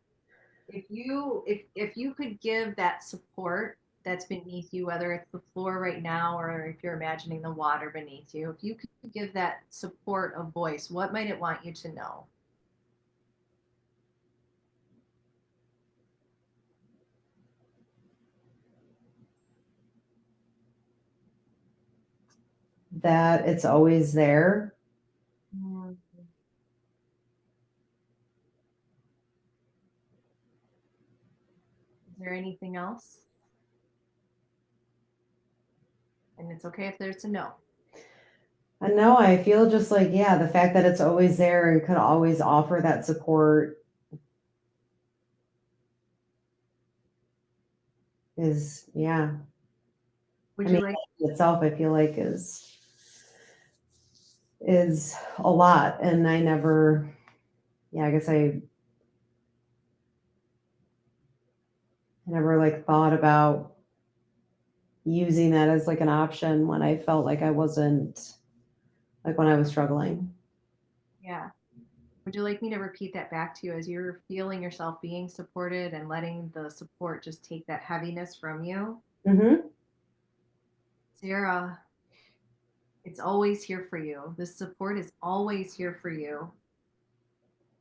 if you could give that support that's beneath you, whether it's the floor right now or if you're imagining the water beneath you, if you could give that support a voice, what might it want you to know? That it's always there. Hmm. Is there anything else? And it's okay if there's a no. And no, I feel just like, yeah, the fact that it's always there and could always offer that support is, yeah. Would I you mean, like? that in itself, I feel like is a lot, and I never, yeah, I guess I never like thought about using that as like an option when I felt like I wasn't like when I was struggling. Yeah. Would you like me to repeat that back to you as you're feeling yourself being supported and letting the support just take that heaviness from you? Mhm. Sarah, it's always here for you. The support is always here for you,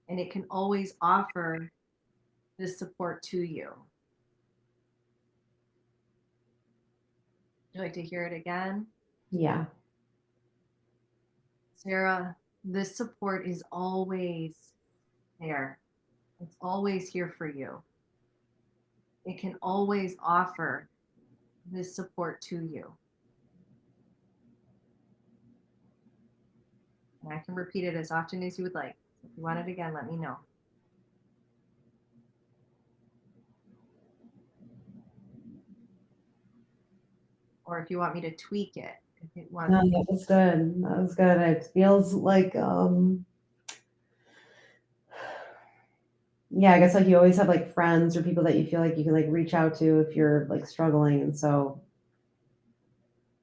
and it can always offer this support to you. Would you like to hear it again? Yeah. Sarah, this support is always there. It's always here for you. It can always offer this support to you. And I can repeat it as often as you would like. If you want it again, let me know. Or if you want me to tweak it, if it No, wants. that was good. That was good. It feels like yeah, I guess like you always have like friends or people that you feel like you can like reach out to if you're like struggling, and so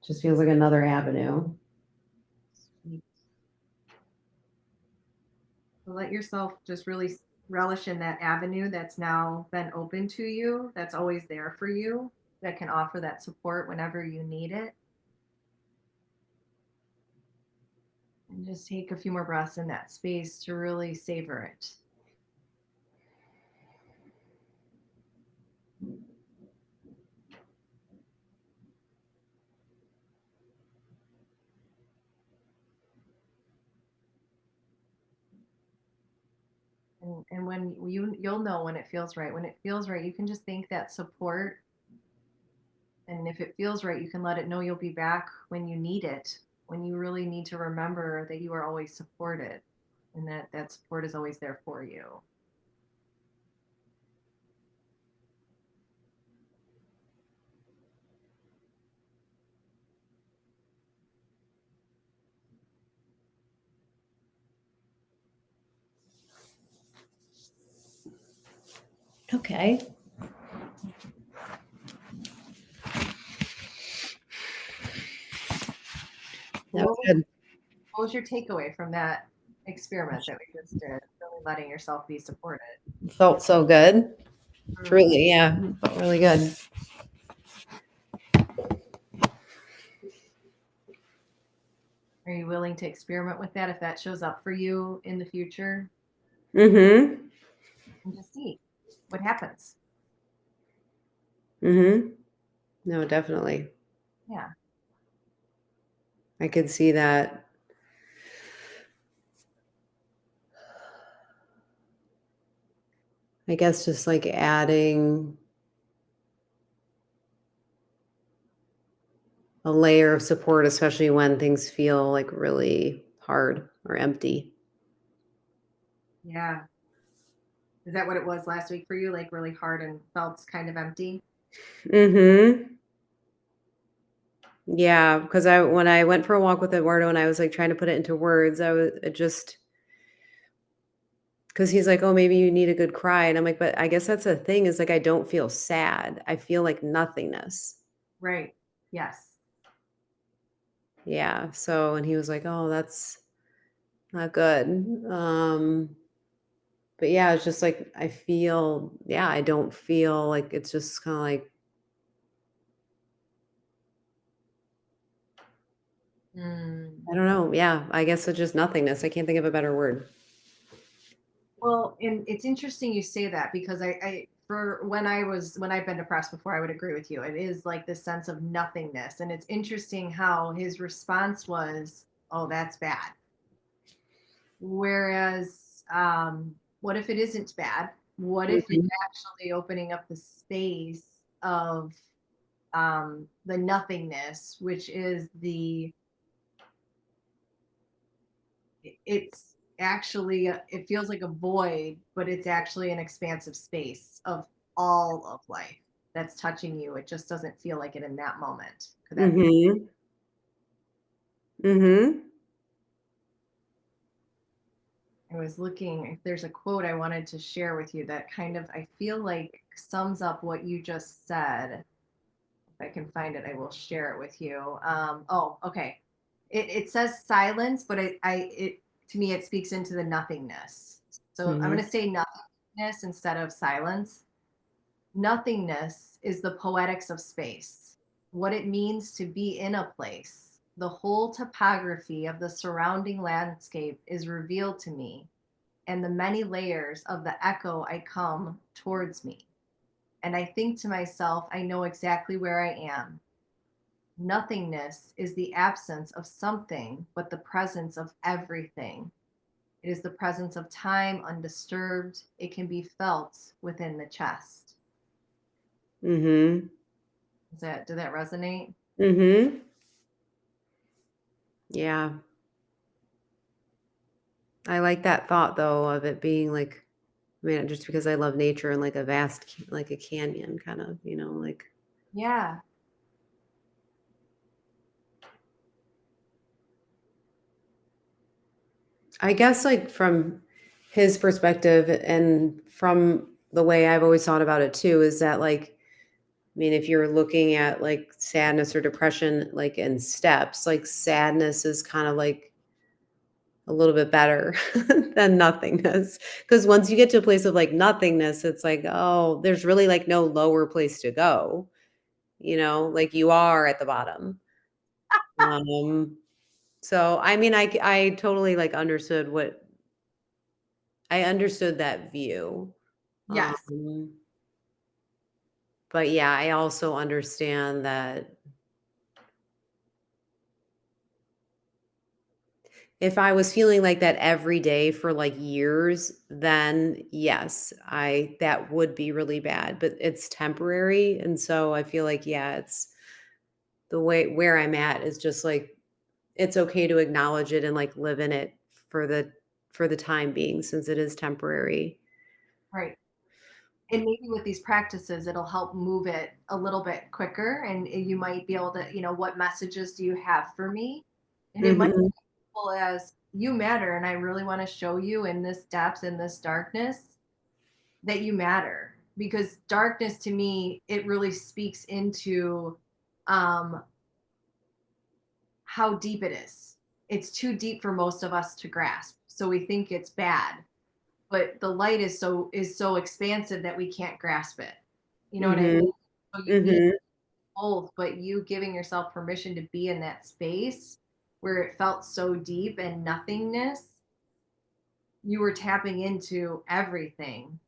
it just feels like another avenue. So let yourself just really relish in that avenue that's now been open to you, that's always there for you, that can offer that support whenever you need it. And just take a few more breaths in that space to really savor it. And when you'll know when it feels right. When it feels right, you can just thank that support. And if it feels right, you can let it know you'll be back when you need it, when you really need to remember that you are always supported and that that support is always there for you. Okay. So That was good. what was your takeaway from that experiment that we just did? Really letting yourself be supported. Felt so good. Mm. Truly, yeah. Felt really good. Are you willing to experiment with that if that shows up for you in the future Mhm. and just see what happens? Mhm. No, definitely. Yeah. I could see that. I guess just like adding a layer of support, especially when things feel like really hard or empty. Yeah. Is that what it was last week for you? Like really hard and felt kind of empty? Mhm. Yeah, because I when I went for a walk with Eduardo and I was like trying to put it into words, I was it just because he's like, "Oh, maybe you need a good cry," and I'm like, "But I guess that's the thing is like I don't feel sad. I feel like nothingness." Right. Yes. Yeah. So, and he was like, "Oh, that's not good." But yeah, it's just like I feel, yeah, I don't feel like it's just kind of like Mm. I don't know. Yeah, I guess it's just nothingness. I can't think of a better word. Well, and it's interesting you say that because I for when I've been depressed before, I would agree with you. It is like this sense of nothingness. And it's interesting how his response was, oh, that's bad. Whereas, what if it isn't bad? What if it's Mhm. actually opening up the space of the nothingness, which is it's actually it feels like a void, but it's actually an expansive space of all of life. that's touching you. It just doesn't feel like it in that moment. Could that be? Mhm. Mhm. I was looking, if there's a quote I wanted to share with you that kind of, I feel like sums up what you just said. If I can find it, I will share it with you. Oh, okay. It says silence, but it to me it speaks into the nothingness. So I'm going Mhm. to say nothingness instead of silence. Nothingness is the poetics of space, what it means to be in a place. The whole topography of the surrounding landscape is revealed to me, and the many layers of the echo I come towards me. And I think to myself, I know exactly where I am. Nothingness is the absence of something, but the presence of everything. It is the presence of time undisturbed. It can be felt within the chest. Mhm. Did that resonate? Mhm. Yeah. I like that thought though of it being like, I mean, just because I love nature and like a vast, like a canyon kind of, like Yeah. I guess like from his perspective and from the way I've always thought about it too, is that like, I mean, if you're looking at like sadness or depression, like in steps, like sadness is kind of like a little bit better than nothingness. Because once you get to a place of like nothingness, it's like, oh, there's really like no lower place to go, like you are at the bottom. Um, so I mean, I totally like I understood that view. Yes. Um, but yeah, I also understand that if I was feeling like that every day for, like, years, then yes, I that would be really bad, but it's temporary, and so I feel like, yeah, it's the way where I'm at is just, like, it's okay to acknowledge it and, like, live in it for the time being since it is temporary. Right. And maybe with these practices, it'll help move it a little bit quicker. And you might be able to, what messages do you have for me? And it might Mhm, be as simple as you matter. And I really want to show you in this depth, in this darkness, that you matter. Because darkness to me, it really speaks into um, how deep it is. It's too deep for most of us to grasp. So we think it's bad, but the light is so expansive that we can't grasp it. You know what I mean? mhm, So you need mhm, both, but you giving yourself permission to be in that space where it felt so deep and nothingness, you were tapping into everything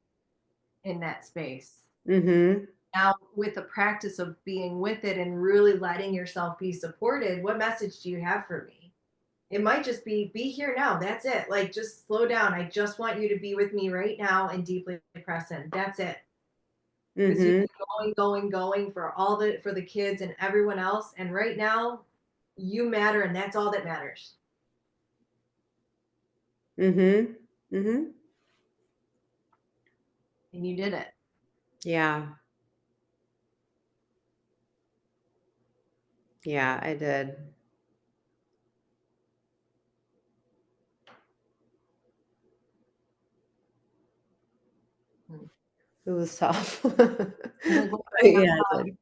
in that space. mhm, Now, with the practice of being with it and really letting yourself be supported, what message do you have for me? It might just be here now. That's it. Like, just slow down. I just want you to be with me right now and deeply press in. That's it. Because you've mhm, been going for the kids and everyone else. And right now, you matter, and that's all that matters. mhm, mhm. And you did it. Yeah, yeah, I did. Mm. It was tough. And like, what's But going on yeah, I now did.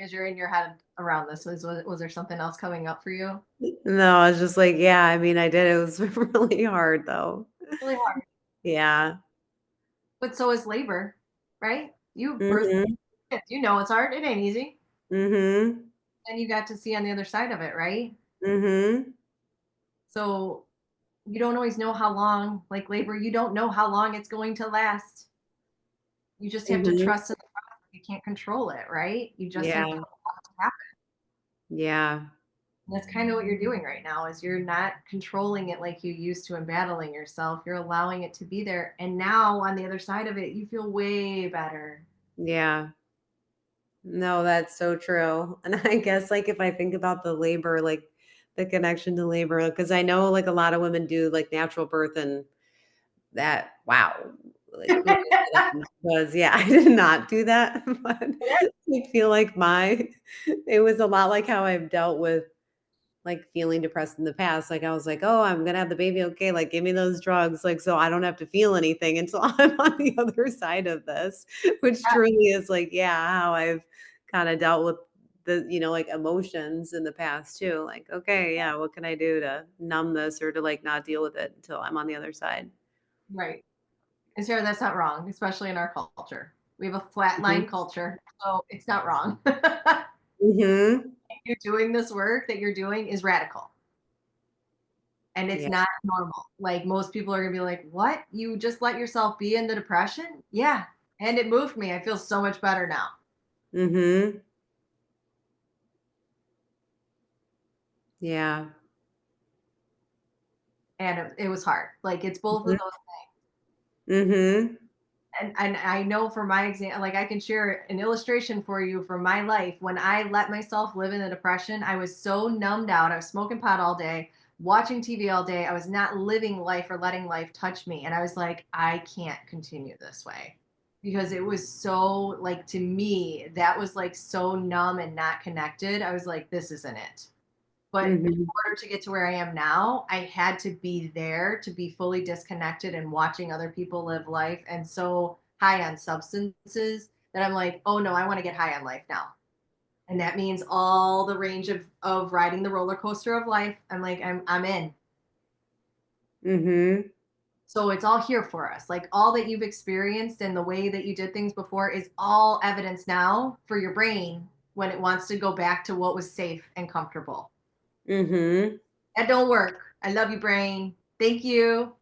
as you're in your head around this? Was there something else coming up for you? No, I was just like, yeah, I mean, I did. It was really hard though. Really hard. Yeah. But so is labor, right? You birth Mhm. kids. You know it's hard. It ain't easy. Mhm. And you got to see on the other side of it, right? Mhm. So you don't always know how long, like labor, you don't know how long it's going to last. You just have to Mhm. trust in the process. You can't control it, right? You just have to Yeah. allow it to happen. Yeah. And that's kind of what you're doing right now is you're not controlling it like you used to and battling yourself. You're allowing it to be there. And now on the other side of it, you feel way better. Yeah. No, that's so true. And I guess like if I think about the labor, like the connection to labor, because I know like a lot of women do like natural birth and that wow. like, because, yeah, I did not do that, but I feel like my it was a lot like how I've dealt with, like, feeling depressed in the past. Like, I was like, "Oh, I'm gonna have the baby, okay, like, give me those drugs, like, so I don't have to feel anything until I'm on the other side of this," which truly is, like, yeah, how I've kinda dealt with like, emotions in the past too. Like, "Okay, yeah, what can I do to numb this or to, like, not deal with it until I'm on the other side?" Right. And Sarah, that's not wrong, especially in our culture. We have a flatline Mhm. culture, so it's not wrong. Mhm. You're doing this work that you're doing is radical and it's Yeah. not normal. Like most people are gonna be like, what? You just let yourself be in the depression? Yeah. And it moved me. I feel so much better now. Mhm. Yeah. And it was hard. Like it's both of Mhm. those. Mhm. And I know for my example, like I can share an illustration for you from my life. When I let myself live in the depression, I was so numbed out. I was smoking pot all day, watching TV all day. I was not living life or letting life touch me. And I was like, I can't continue this way because it was so like to me, that was like so numb and not connected. I was like, this isn't it. But in Mhm. order to get to where I am now, I had to be there to be fully disconnected and watching other people live life and so high on substances that I'm like, oh no, I want to get high on life now. And that means all the range of riding the roller coaster of life. I'm like, I'm in. Mhm. So it's all here for us. Like all that you've experienced and the way that you did things before is all evidence now for your brain when it wants to go back to what was safe and comfortable. Mhm. That don't work. I love you, brain. Thank you.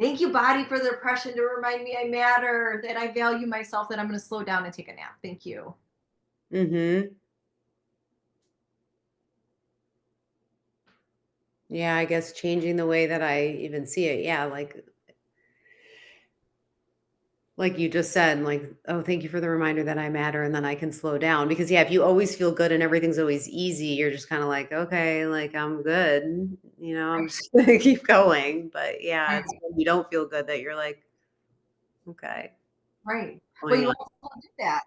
Thank you, body, for the depression to remind me I matter, that I value myself, that I'm going to slow down and take a nap. Thank you. Mhm. Yeah, I guess changing the way that I even see it. Yeah, like you just said, like, "Oh, thank you for the reminder that I matter and then I can slow down." Because yeah, if you always feel good and everything's always easy, you're just kind of like, "Okay, like I'm good. I'm Right. just gonna keep going." But yeah, it's Right. when you don't feel good that you're like, "Okay, Right. But going you on." also did that.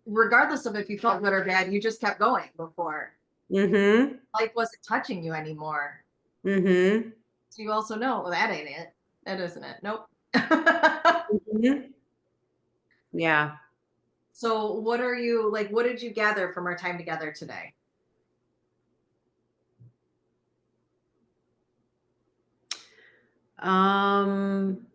Regardless of if you felt good or bad, you just kept going before. Mhm. Life wasn't touching you anymore. Mhm. So you also know, well, that ain't it. That isn't it. Nope. Mhm. Yeah. So what are you like? What did you gather from our time together today? Um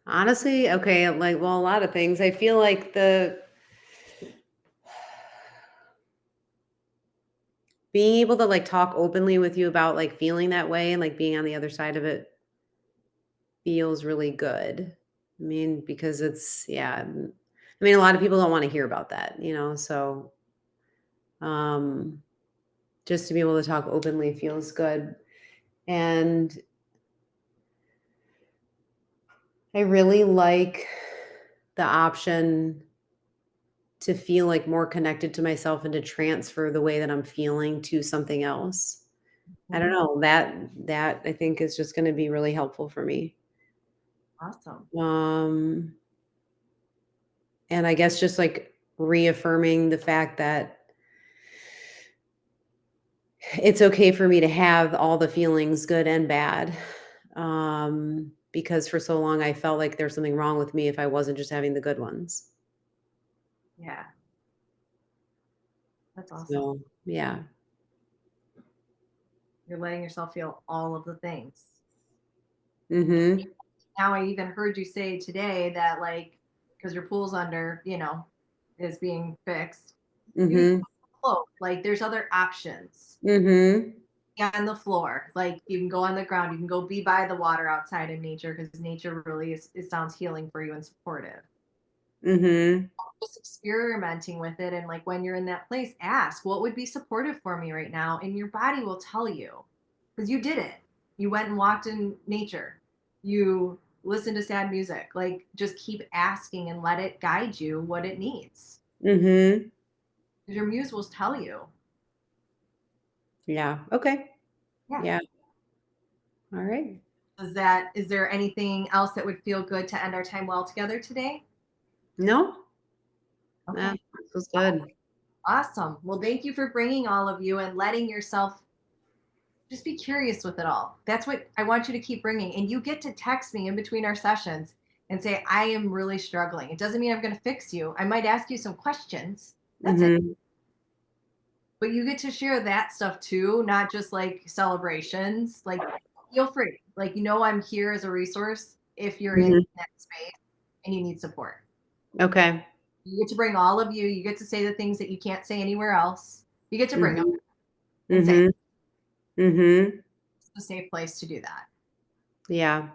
Honestly, okay, like, well, a lot of things. I feel like the being able to like talk openly with you about like feeling that way and like being on the other side of it feels really good. I mean, because it's yeah. I mean, a lot of people don't want to hear about that. So um just to be able to talk openly feels good. And I really like the option to feel like more connected to myself and to transfer the way that I'm feeling to something else. I don't Mhm. know, that I think is just gonna be really helpful for me. Awesome. Um, and I guess just, like, reaffirming the fact that it's okay for me to have all the feelings, good and bad, because for so long I felt like there's something wrong with me if I wasn't just having the good ones. Yeah, that's awesome. So, yeah. You're letting yourself feel all of the things. Mhm. Now I even heard you say today that like because your pool's under, is being fixed. You can Mhm. float. Like there's other options. Mhm. Get on the floor. Like you can go on the ground. You can go be by the water outside in nature because nature really is it sounds healing for you and supportive. Mhm. Just experimenting with it and like when you're in that place, ask what would be supportive for me right now, and your body will tell you because you did it. You went and walked in nature. You listen to sad music. Like just keep asking and let it guide you what it needs. Mhm. 'Cause your muse will tell you. Yeah, okay. Yeah. Yeah. All right. Is there anything else that would feel good to end our time well together today? No, nah, Okay. this was good. Awesome. Well, thank you for bringing all of you and letting yourself just be curious with it all. That's what I want you to keep bringing. And you get to text me in between our sessions and say, I am really struggling. It doesn't mean I'm going to fix you. I might ask you some questions. That's it. Hmm. But you get to share that stuff too, not just like celebrations. Like, feel free. Like, I'm here as a resource if you're in Hmm. that space and you need support. Okay. You get to bring all of you. You get to say the things that you can't say anywhere else. You get to bring them Hmm. and say Hmm. Hmm. it's a safe place to do that. Yeah.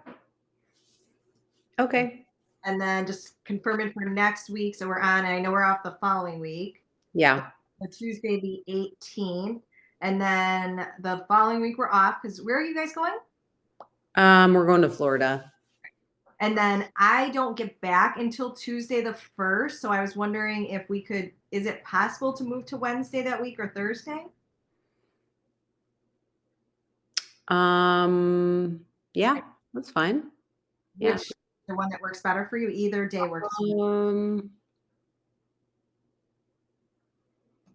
Okay. And then just confirming for next week. So we're on, I know we're off the following week, Yeah. the Tuesday, the 18th. And then the following week we're off because where are you guys going? We're going to Florida. And then I don't get back until Tuesday the 1st. So I was wondering if we could, is it possible to move to Wednesday that week or Thursday? Yeah, that's fine. Yeah. Which the one that works better for you? Either day works. Um,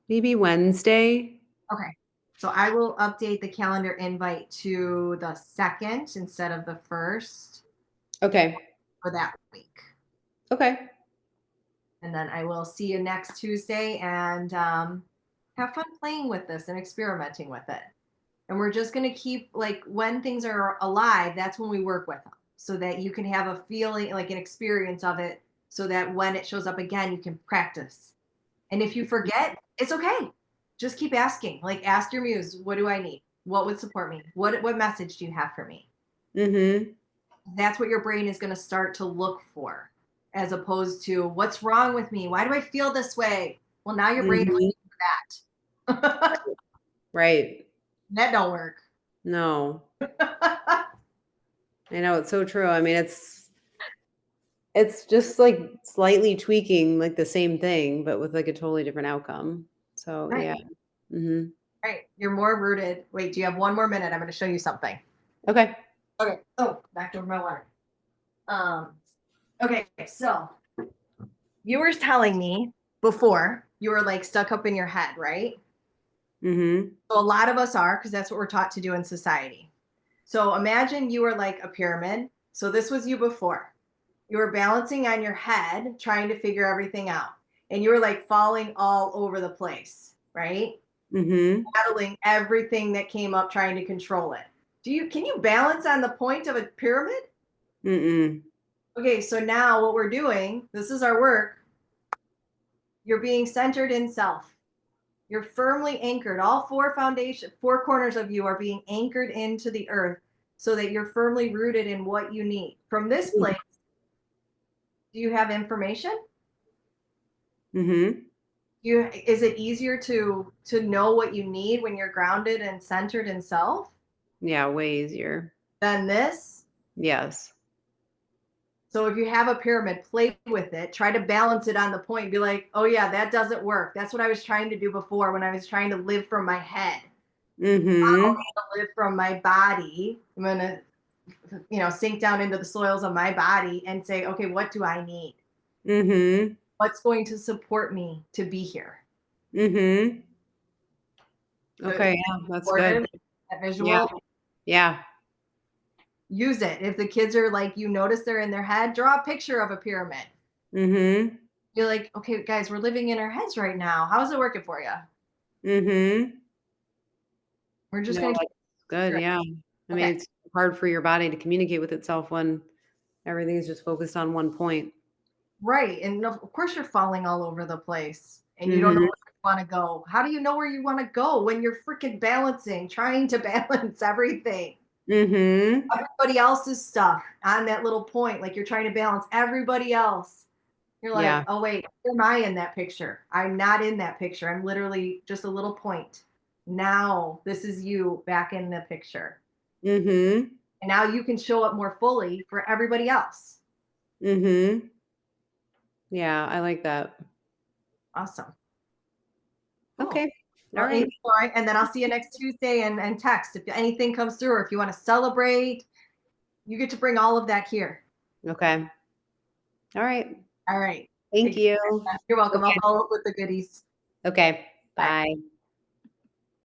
Maybe Wednesday. Okay. So I will update the calendar invite to the 2nd instead of the 1st Okay. for that week. Okay. And then I will see you next Tuesday and have fun playing with this and experimenting with it. And we're just going to keep, like, when things are alive, that's when we work with them so that you can have a feeling, like an experience of it, so that when it shows up again, you can practice. And if you forget, it's okay. Just keep asking. Like, ask your muse, what do I need? What would support me? What message do you have for me? Mhm. That's what your brain is going to start to look for, as opposed to what's wrong with me? Why do I feel this way? Well, now your brain's Mhm. looking for that. Right. That don't work. No. I know, it's so true. I mean, it's just like slightly tweaking like the same thing, but with like a totally different outcome. So, Right, yeah. Mhm. right. You're more rooted. Wait, do you have one more minute? I'm going to show you something. Okay. Okay. Oh, knocked over my water. Um. Okay, so you were telling me before you were like stuck up in your head, right? Mhm. So a lot of us are because that's what we're taught to do in society. So imagine you were like a pyramid. So this was you before. You were balancing on your head, trying to figure everything out. And you were like falling all over the place, right? Mhm. Battling everything that came up, trying to control it. Can you balance on the point of a pyramid? Mm-mm. Okay, so now what we're doing, this is our work. You're being centered in self. You're firmly anchored. All four corners of you are being anchored into the earth so that you're firmly rooted in what you need. From this place, do you have information? Mhm. Is it easier to know what you need when you're grounded and centered in self Yeah, way easier. than this? Yes. So if you have a pyramid, play with it, try to balance it on the point, be like, oh yeah, that doesn't work. That's what I was trying to do before when I was trying to live from my head. Mhm. Live from my body. I'm gonna, sink down into the soils of my body and say, okay, what do I need? Mhm. What's going to support me to be here? Mhm. So it's Okay, yeah, that's good. supportive, that Yeah. visual, Yeah. use it. If the kids are like, you notice they're in their head, draw a picture of a pyramid. Mhm. You're like, okay, guys, we're living in our heads right now. How's it working for you? Mhm. We're just No, going to keep that's good, it. yeah. I mean, Okay. it's hard for your body to communicate with itself when everything's just focused on one point. Right. And of course, you're falling all over the place and you don't know Mhm. where you want to go. How do you know where you want to go when you're freaking balancing, trying to balance everything? Mhm. Everybody else's stuff on that little point, like you're trying to balance everybody else. You're like, Yeah. oh, wait, where am I in that picture? I'm not in that picture. I'm literally just a little point. Now, this is you back in the picture. Mhm. And now you can show up more fully for everybody else. Mhm. Yeah, I like that. Awesome. Cool. Okay. All Well, right. enjoy, and then I'll see you next Tuesday and text if anything comes through, or if you want to celebrate, you get to bring all of that here. Okay. All right. All right. Thank Take care. you. You're welcome. I'll Okay. follow up with the goodies. Okay. Bye. Bye.